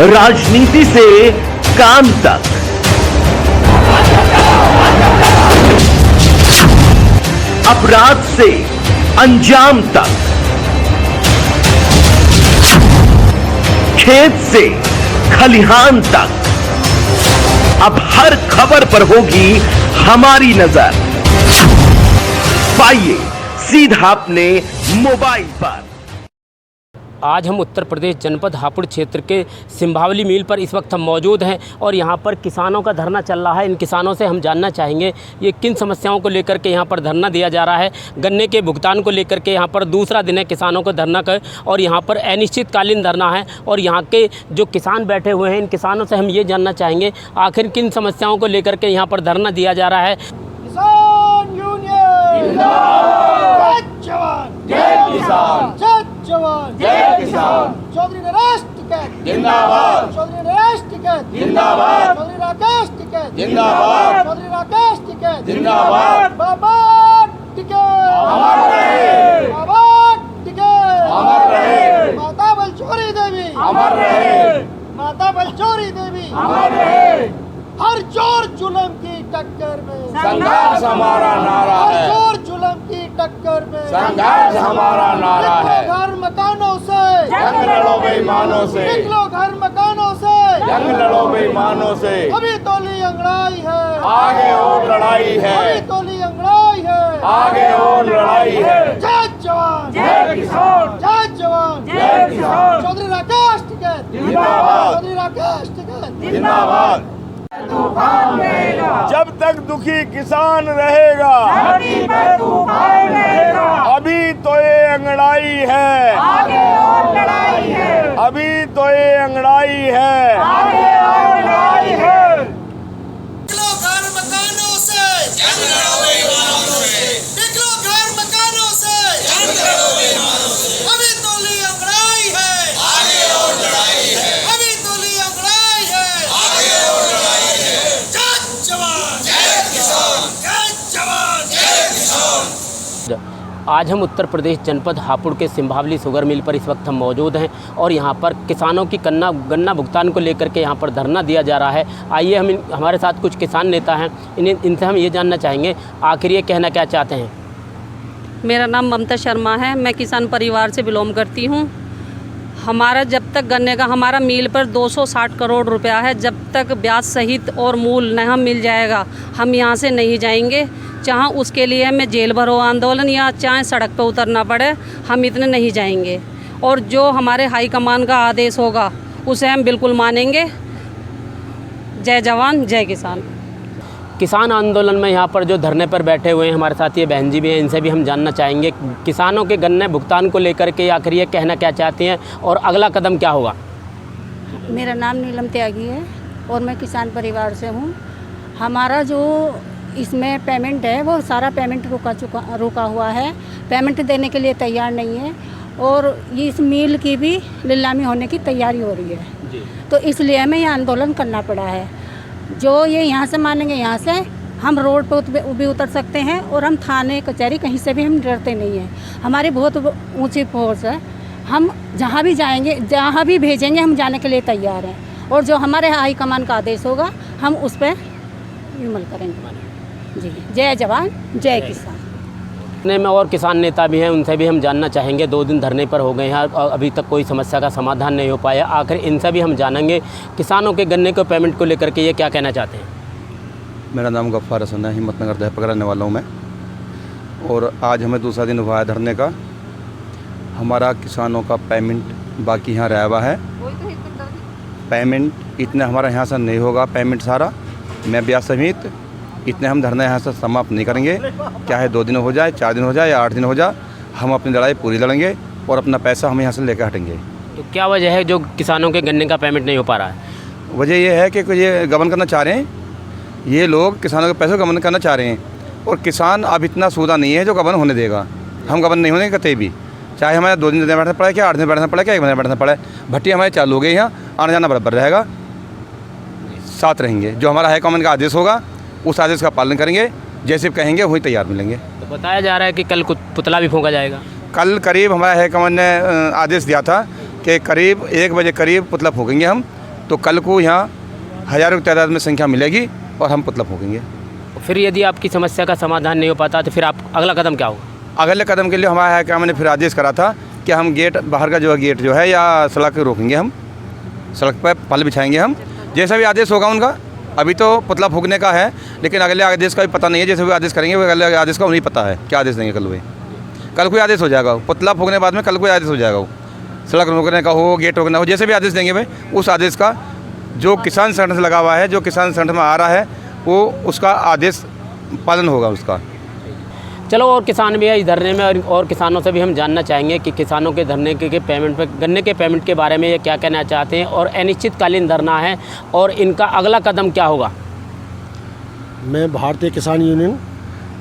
राजनीति से काम तक, अपराध से अंजाम तक, खेत से खलिहान तक, अब हर खबर पर होगी हमारी नजर। पाइए सीधा अपने मोबाइल पर। आज हम उत्तर प्रदेश जनपद हापुड़ क्षेत्र के सिंभावली मिल पर इस वक्त हम मौजूद हैं और यहाँ पर किसानों का धरना चल रहा है। इन किसानों से हम जानना चाहेंगे ये किन समस्याओं को लेकर के यहाँ पर धरना दिया जा रहा है। गन्ने के भुगतान को लेकर के यहाँ पर दूसरा दिन है किसानों को धरना का और यहाँ पर अनिश्चितकालीन धरना है। और यहाँ के जो किसान बैठे हुए हैं इन किसानों से हम ये जानना चाहेंगे आखिर किन समस्याओं को लेकर के यहाँ पर धरना दिया जा रहा है। किसान यूनियन जिंदाबाद, जय किसान, जय जवान, जय किसान। चौधरी नरेश टिकैत जिंदाबाद, चौधरी नरेश टिकैत जिंदाबाद, चौधरी राकेश टिकैत जिंदाबाद, चौधरी राकेश टिकैत जिंदाबाद। बाबा टिकैत अमर रहे, बाबा टिकैत अमर रहे। माता बलचौरी देवी अमर रहे, माता बलचौरी देवी अमर रहे। हर जोर जुल्म की टक्कर में संघर्ष हमारा नारा हर है, जोर जुल्म की टक्कर में संघर्ष हमारा नारा है। घर मकानों से जंग लड़ो बेईमानों से, निकलो घर मकानों से, जंग लड़ो बेईमानों से। अभी तोली अंगड़ाई है, आगे और लड़ाई अभी है, तोली अंगड़ाई है, आगे और लड़ाई है। जय जवान, जय किसान, जय जवान, जय किसान। चौधरी राकेश टिकैत जिंदाबाद, चौधरी राकेश टिकैत जिंदाबाद। जब तक दुखी किसान रहेगा अभी तो ये अंगड़ाई है, आगे और लड़ाई है, अभी तो ये अंगड़ाई है, आगे और लड़ाई है। निकलो घर मकानों से, जंग लड़ो बेईमानों से, निकलो घर मकानों से, जंग लड़ो बेईमानों से। अभी तोली अंगड़ाई है, आगे और लड़ाई है, अभी तोली अंगड़ाई है, आगे और लड़ाई है। जय जवान, जय किसान, जय जवान, जय किसान। आज हम उत्तर प्रदेश जनपद हापुड़ के सिंभावली शुगर मिल पर इस वक्त हम मौजूद हैं और यहाँ पर किसानों की गन्ना भुगतान को लेकर के यहाँ पर धरना दिया जा रहा है। आइए हमारे साथ कुछ किसान नेता हैं, इनसे हम ये जानना चाहेंगे आखिर ये कहना क्या चाहते हैं। मेरा नाम ममता शर्मा है, मैं किसान परिवार से बिलोंग करती हूँ। हमारा जब तक गन्ने का हमारा मिल पर 260 करोड़ रुपया है, जब तक ब्याज सहित और मूल नहीं मिल जाएगा हम यहाँ से नहीं जाएंगे। चाहे उसके लिए मैं जेल भरो आंदोलन या चाहे सड़क पर उतरना पड़े, हम इतने नहीं जाएंगे। और जो हमारे हाईकमान का आदेश होगा उसे हम बिल्कुल मानेंगे। जय जवान, जय किसान। किसान आंदोलन में यहाँ पर जो धरने पर बैठे हुए हैं हमारे साथ ये बहन जी भी हैं, इनसे भी हम जानना चाहेंगे किसानों के गन्ने भुगतान को लेकर के आखिर ये कहना क्या चाहती हैं और अगला कदम क्या होगा। मेरा नाम नीलम त्यागी है और मैं किसान परिवार से हूँ। हमारा जो इसमें पेमेंट है वो सारा पेमेंट रुका हुआ है, पेमेंट देने के लिए तैयार नहीं है और ये इस मिल की भी नीलामी होने की तैयारी हो रही है जी। तो इसलिए हमें ये आंदोलन करना पड़ा है। जो ये यहाँ से मानेंगे यहाँ से हम रोड पर भी उतर सकते हैं और हम थाने कचहरी कहीं से भी हम डरते नहीं हैं। हमारी बहुत ऊंची फोर्स है, हम जहाँ भी जाएंगे जहाँ भी भेजेंगे हम जाने के लिए तैयार हैं और जो हमारे हाई कमान का आदेश होगा हम उस पर अमल करेंगे जी। जय जवान, जय किसान। धरने में और किसान नेता भी हैं, उनसे भी हम जानना चाहेंगे। 2 दिन धरने पर हो गए हैं और अभी तक कोई समस्या का समाधान नहीं हो पाया। आखिर इनसे भी हम जानेंगे किसानों के गन्ने के पेमेंट को लेकर के ये क्या कहना चाहते हैं। मेरा नाम गफ्फार हसन है, हिम्मतनगर दहपक रहने वाला हूँ मैं। और आज हमें दूसरा दिन हुआ है धरने का। हमारा किसानों का पेमेंट बाकी यहाँ रहा हुआ है। पेमेंट इतने हमारा यहाँ से नहीं होगा, पेमेंट सारा मैं ब्याज समेत इतने हम धरना यहाँ से समाप्त नहीं करेंगे। चाहे 2 दिन हो जाए, 4 दिन हो जाए या 8 दिन हो जाए, हम अपनी लड़ाई पूरी लड़ेंगे और अपना पैसा हम यहाँ से लेकर हटेंगे। तो क्या वजह है जो किसानों के गन्ने का पेमेंट नहीं हो पा रहा है। वजह यह है कि ये गबन करना चाह रहे हैं, ये लोग किसानों के पैसों का गबन करना चाह रहे हैं और किसान अब इतना सूदा नहीं है जो गबन होने देगा। हम गबन नहीं होने कतई भी, चाहे हमारे 2 दिन बैठना पड़े, क्या 8 दिन बैठना पड़े, क्या 1 महीने बैठना पड़े। भट्टी हमारे चालू हो गई, यहाँ आना जाना बराबर रहेगा, साथ रहेंगे। जो हमारा हाईकमान का आदेश होगा उस आदेश का पालन करेंगे, जैसे कहेंगे वही तैयार मिलेंगे। तो बताया जा रहा है कि कल पुतला भी फूंका जाएगा। कल करीब हमारा हाईकमान ने आदेश दिया था कि करीब 1 बजे करीब पुतला फूकेंगे हम, तो कल को यहाँ हज़ारों की तादाद में संख्या मिलेगी और हम पुतला फूकेंगे। फिर यदि आपकी समस्या का समाधान नहीं हो पाता तो फिर आप अगला कदम क्या होगा? अगले कदम के लिए हमारा है कि हमने फिर आदेश करा था कि हम गेट बाहर का जो है गेट जो है या सड़क रोकेंगे, हम सड़क पर पल बिछाएंगे हम, जैसा भी आदेश होगा उनका। अभी तो पुतला फूकने का है, लेकिन अगले आदेश का भी पता नहीं है। जैसे भी आदेश करेंगे वो अगले आदेश का उन्हें पता है क्या आदेश देंगे। कल कोई आदेश हो जाएगा, पुतला फूकने के बाद में कल कोई आदेश हो जाएगा, वो सड़क रोकने का हो, गेट रोकना हो, जैसे भी आदेश देंगे भाई उस आदेश का जो किसान संगठन से लगा हुआ है, जो किसान संगठन में आ रहा है, वो उसका आदेश पालन होगा उसका। चलो, और किसान भी है इस धरने में, और किसानों से भी हम जानना चाहेंगे कि किसानों के धरने के पेमेंट पे, गन्ने के पेमेंट के बारे में ये क्या कहना चाहते हैं और अनिश्चितकालीन धरना है और इनका अगला कदम क्या होगा। मैं भारतीय किसान यूनियन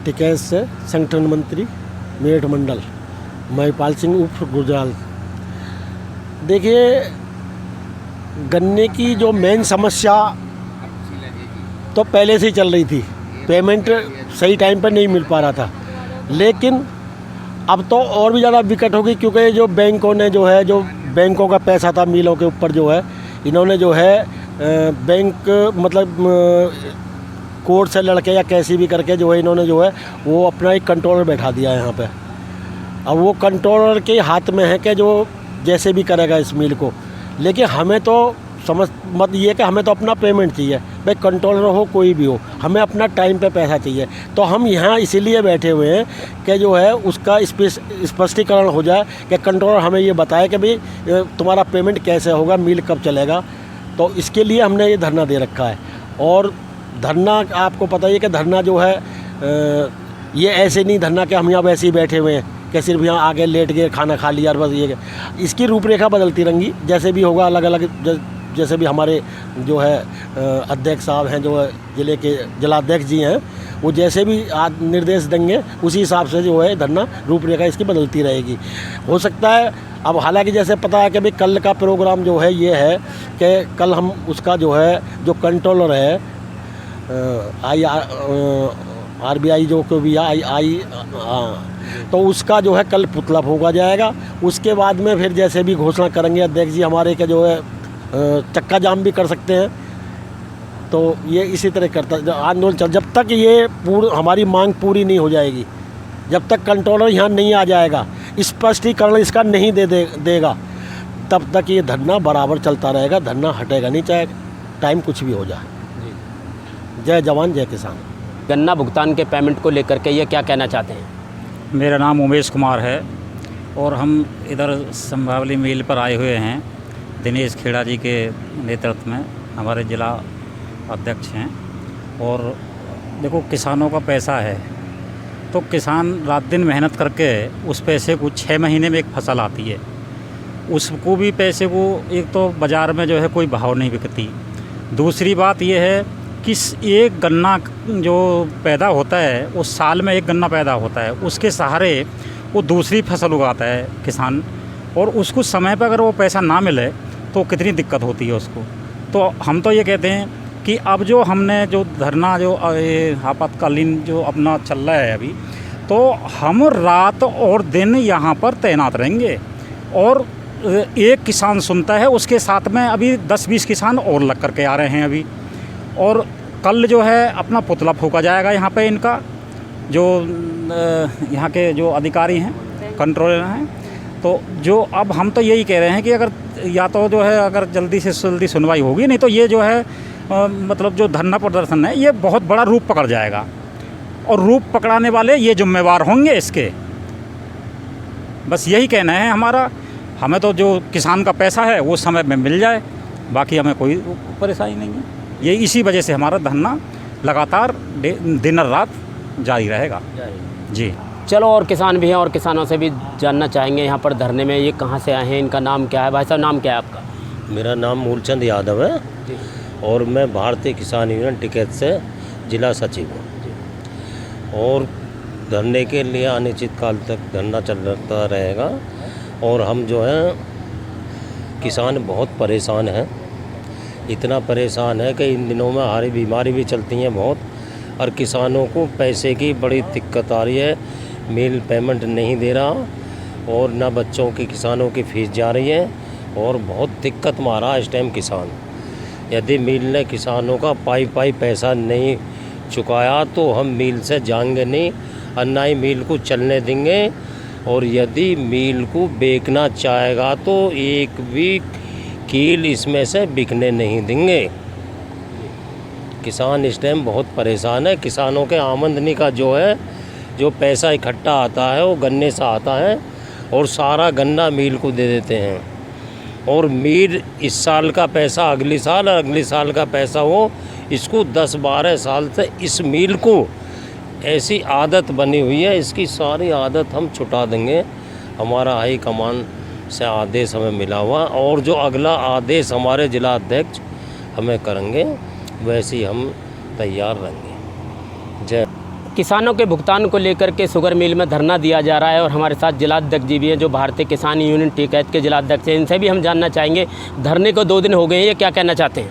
टिकैत से संगठन मंत्री मेरठ मंडल महिपाल सिंह उर्फ गुजराल। देखिए, गन्ने की जो मेन समस्या तो पहले से ही चल रही थी, पेमेंट सही टाइम पर नहीं मिल पा रहा था, लेकिन अब तो और भी ज़्यादा विकट होगी, क्योंकि जो बैंकों ने जो है, जो बैंकों का पैसा था मिलों के ऊपर जो है, इन्होंने जो है बैंक मतलब कोर्ट से लड़के या कैसी भी करके जो है इन्होंने जो है वो अपना एक कंट्रोलर बैठा दिया है यहाँ पे। अब वो कंट्रोलर के हाथ में है कि जो जैसे भी करेगा इस मिल को, लेकिन हमें तो समझ मत ये कि हमें तो अपना पेमेंट चाहिए भाई, कंट्रोलर हो कोई भी हो, हमें अपना टाइम पे पैसा चाहिए। तो हम यहाँ इसीलिए बैठे हुए हैं कि जो है उसका स्पष्टीकरण हो जाए कि कंट्रोलर हमें ये बताए कि भाई तुम्हारा पेमेंट कैसे होगा, मिल कब चलेगा। तो इसके लिए हमने ये धरना दे रखा है। और धरना आपको पता ही है कि धरना जो है ये ऐसे नहीं धरना कि हम यहाँ वैसे ही बैठे हुए हैं कि सिर्फ यहाँ आगे लेट गए, खाना खा लिया और बस ये। इसकी रूपरेखा बदलती रहेंगी, जैसे भी होगा अलग अलग, जैसे भी हमारे जो है अध्यक्ष साहब हैं, जो ज़िले के जिलाध्यक्ष जी हैं, वो जैसे भी निर्देश देंगे उसी हिसाब से जो है धरना रूपरेखा इसकी बदलती रहेगी। हो सकता है अब, हालांकि जैसे पता है कि भाई कल का प्रोग्राम जो है ये है कि कल हम उसका जो है जो कंट्रोलर है RBI जो को भी आई तो उसका जो है कल पुतला फूंका जाएगा। उसके बाद में फिर जैसे भी घोषणा करेंगे अध्यक्ष जी हमारे के जो है चक्का जाम भी कर सकते हैं। तो ये इसी तरह करता आंदोलन चल, जब तक ये हमारी मांग पूरी नहीं हो जाएगी, जब तक कंट्रोलर यहाँ नहीं आ जाएगा, स्पष्टीकरण इसका नहीं देगा, तब तक ये धरना बराबर चलता रहेगा, धरना हटेगा नहीं, चाहे टाइम कुछ भी हो जाए। जय जवान जय किसान। गन्ना भुगतान के पेमेंट को लेकर के ये क्या कहना चाहते हैं? मेरा नाम उमेश कुमार है और हम इधर संभावली मिल पर आए हुए हैं। दिनेश खेड़ा जी के नेतृत्व में हमारे जिला अध्यक्ष हैं। और देखो, किसानों का पैसा है तो किसान रात दिन मेहनत करके उस पैसे को 6 महीने में एक फसल आती है, उसको भी पैसे को एक तो बाज़ार में जो है कोई भाव नहीं बिकती। दूसरी बात यह है कि एक गन्ना जो पैदा होता है, उस साल में एक गन्ना पैदा होता है, उसके सहारे वो दूसरी फसल उगाता है किसान, और उसको समय पर अगर वो पैसा ना मिले तो कितनी दिक्कत होती है उसको। तो हम तो ये कहते हैं कि अब जो हमने जो धरना जो आपातकालीन जो अपना चल रहा है अभी, तो हम रात और दिन यहाँ पर तैनात रहेंगे। और एक किसान सुनता है, उसके साथ में अभी 10-20 किसान और लग करके आ रहे हैं अभी। और कल जो है अपना पुतला फूंका जाएगा यहाँ पे, इनका जो यहाँ के जो अधिकारी हैं, कंट्रोलर हैं। तो जो अब हम तो यही कह रहे हैं कि अगर या तो जो है अगर जल्दी से जल्दी सुनवाई होगी, नहीं तो ये जो है मतलब जो धरना प्रदर्शन है ये बहुत बड़ा रूप पकड़ जाएगा, और रूप पकड़ाने वाले ये जिम्मेवार होंगे इसके। बस यही कहना है हमारा। हमें तो जो किसान का पैसा है वो समय में मिल जाए, बाकी हमें कोई परेशानी नहीं है। ये इसी वजह से हमारा धरना लगातार दिन और रात जारी रहेगा जी। चलो, और किसान भी हैं और किसानों से भी जानना चाहेंगे यहाँ पर धरने में ये कहाँ से आए हैं, इनका नाम क्या है? भाई साहब, नाम क्या है आपका? मेरा नाम मूलचंद यादव है और मैं भारतीय किसान यूनियन टिकैत से जिला सचिव हूँ। और धरने के लिए अनिश्चितकाल तक धरना चलता रहेगा। और हम जो हैं किसान बहुत परेशान हैं, इतना परेशान है कि इन दिनों में हमारी बीमारी भी चलती हैं बहुत, और किसानों को पैसे की बड़ी दिक्कत आ रही है। मिल पेमेंट नहीं दे रहा, और ना बच्चों की किसानों की फीस जा रही है, और बहुत दिक्कत में आ रहा है इस टाइम किसान। यदि मिल ने किसानों का पाई पैसा नहीं चुकाया तो हम मिल से जाएंगे नहीं और ना ही मिल को चलने देंगे। और यदि मिल को बेचना चाहेगा तो एक भी कील इसमें से बिकने नहीं देंगे। किसान इस टाइम बहुत परेशान है। किसानों के आमदनी का जो पैसा इकट्ठा आता है वो गन्ने से आता है और सारा गन्ना मिल को दे देते हैं। और मिल इस साल का पैसा अगली साल और अगली साल का पैसा वो इसको 10-12 साल से इस मिल को ऐसी आदत बनी हुई है। इसकी सारी आदत हम छुटा देंगे। हमारा हाई कमान से आदेश हमें मिला हुआ और जो अगला आदेश हमारे जिला अध्यक्ष हमें करेंगे वैसे ही हम तैयार रहेंगे। जय। किसानों के भुगतान को लेकर के शुगर मिल में धरना दिया जा रहा है और हमारे साथ जिलाध्यक्ष जी भी हैं जो भारतीय किसान यूनियन टिकैत के जिलाध्यक्ष हैं। इनसे भी हम जानना चाहेंगे, धरने को 2 दिन हो गए हैं, ये क्या कहना चाहते हैं?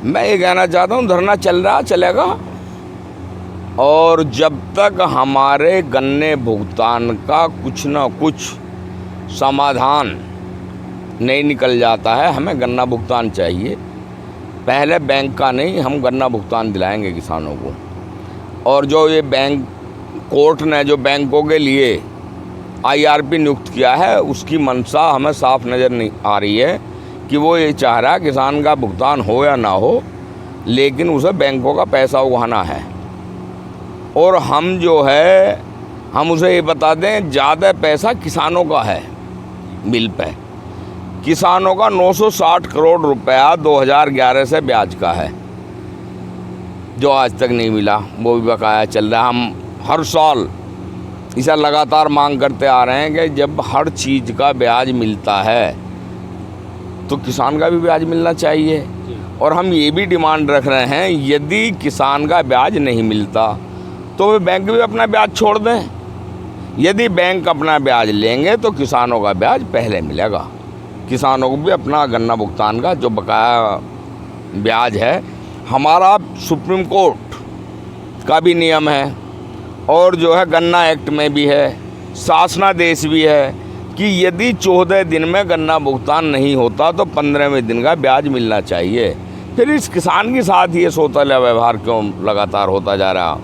मैं ये कहना चाहता हूँ धरना चल रहा चलेगा और जब तक हमारे गन्ने भुगतान का कुछ ना कुछ समाधान नहीं निकल जाता है, हमें गन्ना भुगतान चाहिए। पहले बैंक का नहीं, हम गन्ना भुगतान दिलाएंगे किसानों को। और जो ये बैंक कोर्ट ने जो बैंकों के लिए IRP नियुक्त किया है उसकी मंशा हमें साफ नज़र नहीं आ रही है कि वो ये चाह रहा है किसान का भुगतान हो या ना हो, लेकिन उसे बैंकों का पैसा उगाना है। और हम जो है हम उसे ये बता दें ज़्यादा पैसा किसानों का है बिल पे। किसानों का 960 करोड़ रुपया 2011 से ब्याज का है जो आज तक नहीं मिला, वो भी बकाया चल रहा है। हम हर साल इसे लगातार मांग करते आ रहे हैं कि जब हर चीज़ का ब्याज मिलता है तो किसान का भी ब्याज मिलना चाहिए। और हम ये भी डिमांड रख रहे हैं यदि किसान का ब्याज नहीं मिलता तो वे बैंक भी अपना ब्याज छोड़ दें। यदि बैंक अपना ब्याज लेंगे तो किसानों का ब्याज पहले मिलेगा। किसानों को भी अपना गन्ना भुगतान का जो बकाया ब्याज है, हमारा सुप्रीम कोर्ट का भी नियम है और जो है गन्ना एक्ट में भी है, शासनादेश भी है कि यदि 14 दिन में गन्ना भुगतान नहीं होता तो 15वें दिन का ब्याज मिलना चाहिए। फिर इस किसान के साथ ये सौतेला व्यवहार क्यों लगातार होता जा रहा?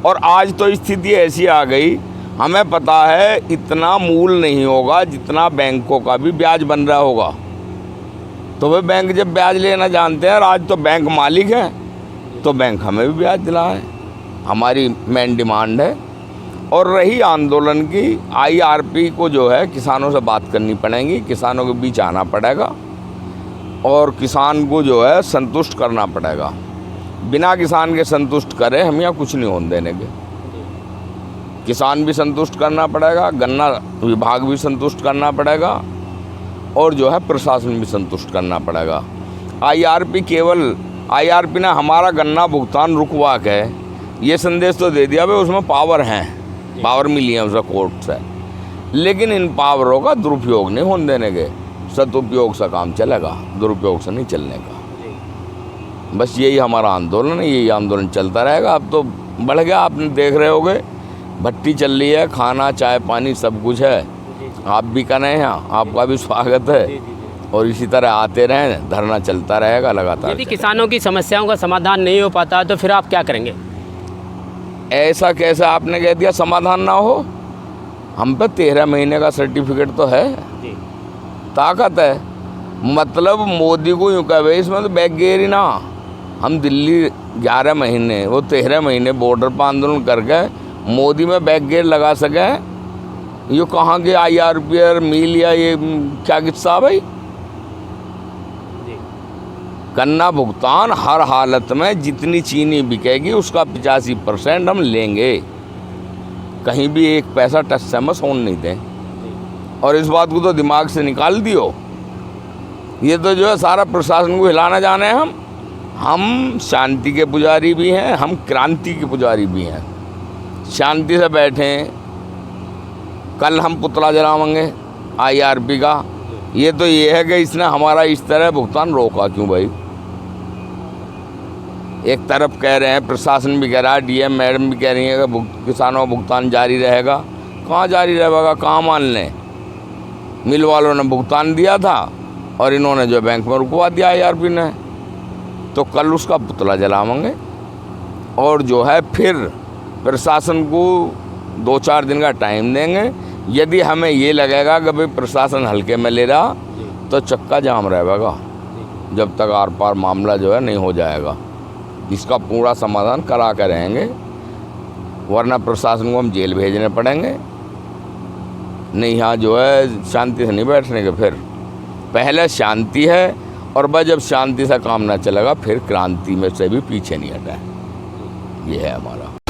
और आज तो स्थिति ऐसी आ गई, हमें पता है इतना मूल नहीं होगा जितना बैंकों का भी ब्याज बन रहा होगा। तो वे बैंक जब ब्याज लेना जानते हैं और आज तो बैंक मालिक है तो बैंक हमें भी ब्याज दिलाए, हमारी मेन डिमांड है। और रही आंदोलन की, IRP को जो है किसानों से बात करनी पड़ेगी, किसानों के बीच आना पड़ेगा और किसान को जो है संतुष्ट करना पड़ेगा। बिना किसान के संतुष्ट करे हम यहाँ कुछ नहीं होने देने के। किसान भी संतुष्ट करना पड़ेगा, गन्ना विभाग भी संतुष्ट करना पड़ेगा और जो है प्रशासन भी संतुष्ट करना पड़ेगा। IRP ने हमारा गन्ना भुगतान रुकवा के ये संदेश तो दे दिया भाई उसमें पावर हैं, पावर मिली है उसे कोर्ट से, लेकिन इन पावरों का दुरुपयोग नहीं होने देने के। सदुपयोग से काम चलेगा, दुरुपयोग से नहीं चलने का। बस यही हमारा आंदोलन है, यही आंदोलन चलता रहेगा। अब तो बढ़ गया, आपने देख रहे होगे भट्टी चल रही है, खाना चाय पानी सब कुछ है। आप भी करें यहाँ, आपका भी स्वागत है और इसी तरह आते रहें, धरना चलता रहेगा लगातार। यदि किसानों की समस्याओं का समाधान नहीं हो पाता तो फिर आप क्या करेंगे? ऐसा कैसे आपने कह दिया समाधान ना हो? हम पे 13 महीने का सर्टिफिकेट तो है, ताकत है। मतलब मोदी को यूँ कहे इसमें तो बैग गेर ही ना। हम दिल्ली 11 महीने वो 13 महीने बॉर्डर पर आंदोलन करके मोदी में बैग गेर लगा सके, ये कहाँ के IRP मिल या ये क्या किस्सा भाई? गन्ना भुगतान हर हालत में जितनी चीनी बिकेगी उसका 85% हम लेंगे, कहीं भी एक पैसा टच से मस होने नहीं दें। और इस बात को तो दिमाग से निकाल दियो। ये तो जो है सारा प्रशासन को हिलाना जाने हैं। हम शांति के पुजारी भी हैं, हम क्रांति के पुजारी भी हैं। शांति से बैठें, कल हम पुतला जलाएंगे IRP का। ये तो ये है कि इसने हमारा इस तरह भुगतान रोका क्यों भाई? एक तरफ कह रहे हैं, प्रशासन भी कह रहा है, DM मैडम भी कह रही है कि किसानों का भुगतान जारी रहेगा। कहाँ जारी रहेगा? कहाँ मान लें? मिल वालों ने भुगतान दिया था और इन्होंने जो बैंक में रुकवा दिया ARP ने, तो कल उसका पुतला जलाएंगे और जो है फिर प्रशासन को 2-4 दिन का टाइम देंगे। यदि हमें ये लगेगा कि भाई प्रशासन हल्के में ले रहा तो चक्का जाम रहेगा जब तक आर पार मामला जो है नहीं हो जाएगा। इसका पूरा समाधान करा कर रहेंगे, वरना प्रशासन को हम जेल भेजने पड़ेंगे। नहीं, यहाँ जो है शांति से नहीं बैठने के। फिर पहले शांति है, और बस जब शांति से काम ना चलेगा फिर क्रांति में से भी पीछे नहीं हटा है। ये है हमारा।